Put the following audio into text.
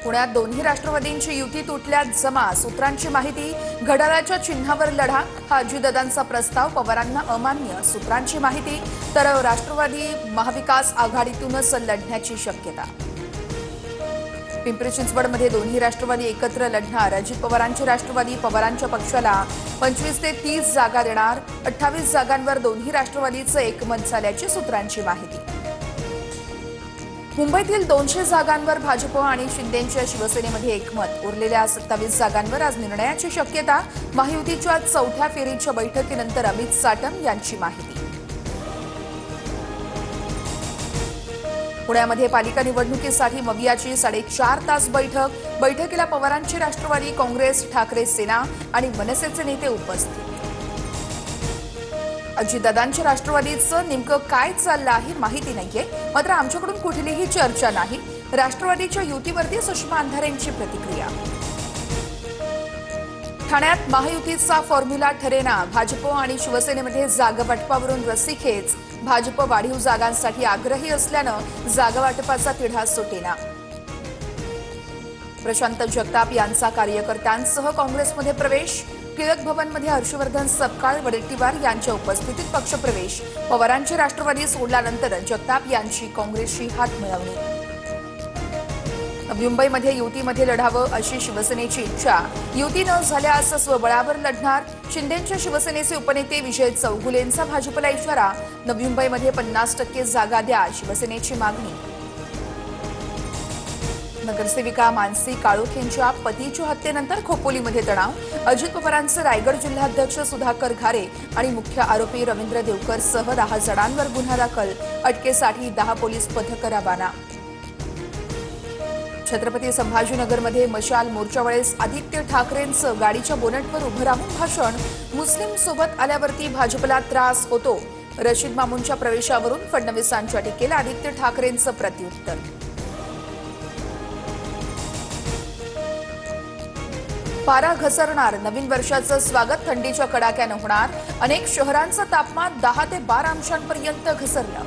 पुण्यात दोन्ही राष्ट्रवादींची युती तुटल्यात जमा सूत्रांची माहिती घड्याळाच्या चिन्हावर लढा हा अजितदादांचा प्रस्ताव पवारांना अमान्य सूत्रांची माहिती तर राष्ट्रवादी महाविकास आघाडीतूनच लढण्याची शक्यता। पिंपरी चिंचवडमध्ये दोन्ही राष्ट्रवादी एकत्र लढणार अजित पवारांची राष्ट्रवादी पवारांच्या पक्षाला 25 ते 30 जागा देणार 28 जागांवर दोन्ही राष्ट्रवादीचं एकमत झाल्याची सूत्रांची माहिती। मुंबईतील 200 जागांवर भाजप आणि शिंदेंच्या शिवसेनेमध्ये एकमत उरलेल्या 27 जागांवर आज निर्णयाची शक्यता महायुतीच्या चौथ्या फेरीच्या बैठकीनंतर अमित साटम यांची माहिती। पुण्यामध्ये पालिका निवडणुकीसाठी मवियाची 4.5 तास बैठकीला पवारांची राष्ट्रवादी काँग्रेस ठाकरे सेना आणि मनसेचे नेते उपस्थित। अजितदादांच्या राष्ट्रवादीचं नेमकं काय चाललं आहे माहिती नाहीये मात्र आमच्याकडून कुठलीही चर्चा नाही राष्ट्रवादीच्या युतीवरती सुषमा अंधारेंची प्रतिक्रिया। ठाण्यात महायुतीचा फॉर्म्युला ठरेना भाजप आणि शिवसेनेमध्ये जागावाटपावरून रस्सीखेच भाजप वाढीव जागांसाठी आग्रही असल्यानं जागावाटपाचा तिढा सुटेना। प्रशांत जगताप यांचा कार्यकर्त्यांसह काँग्रेसमध्ये प्रवेश टिळक भवनमध्ये हर्षवर्धन सपकाळ वडेट्टीवार यांच्या उपस्थितीत पक्षप्रवेश पवारांची राष्ट्रवादी सोडल्यानंतर जगताप यांची काँग्रेसशी हात मिळवणी। नवी मुंबईमध्ये युतीमध्ये लढावं अशी शिवसेनेची इच्छा युती न झाल्यास स्वबळावर लढणार शिंदेंच्या शिवसेनेचे उपनेते विजय चौगुलेंचा भाजपला इशारा नवी मुंबईमध्ये 50% जागा द्या शिवसेनेची मागणी। नगरसेविका मानसी काळोख यांच्या पतीच्या हत्येनंतर खोपोलीमध्ये तणाव अजित पवारांचे रायगड जिल्हाध्यक्ष सुधाकर घारे आणि मुख्य आरोपी रवींद्र देवकरसह 10 जणांवर गुन्हा दाखल अटकेसाठी 10 पोलीस पथकं रवाना। छत्रपती संभाजीनगरमध्ये मशाल मोर्चावेळेस आदित्य ठाकरेंचं गाडीच्या बोनटवर उभं राहून भाषण मुस्लिम सोबत आल्यावरती भाजपला त्रास होतो रशीद मामूंच्या प्रवेशावरून फडणवीसांच्या टीकेला आदित्य ठाकरेंचं प्रत्युत्तर। पारा घसरणार नवीन वर्षाचं स्वागत थंडीच्या कडाक्यानं होणार अनेक शहरांचं तापमान 10 ते 12 अंशांपर्यंत घसरलं।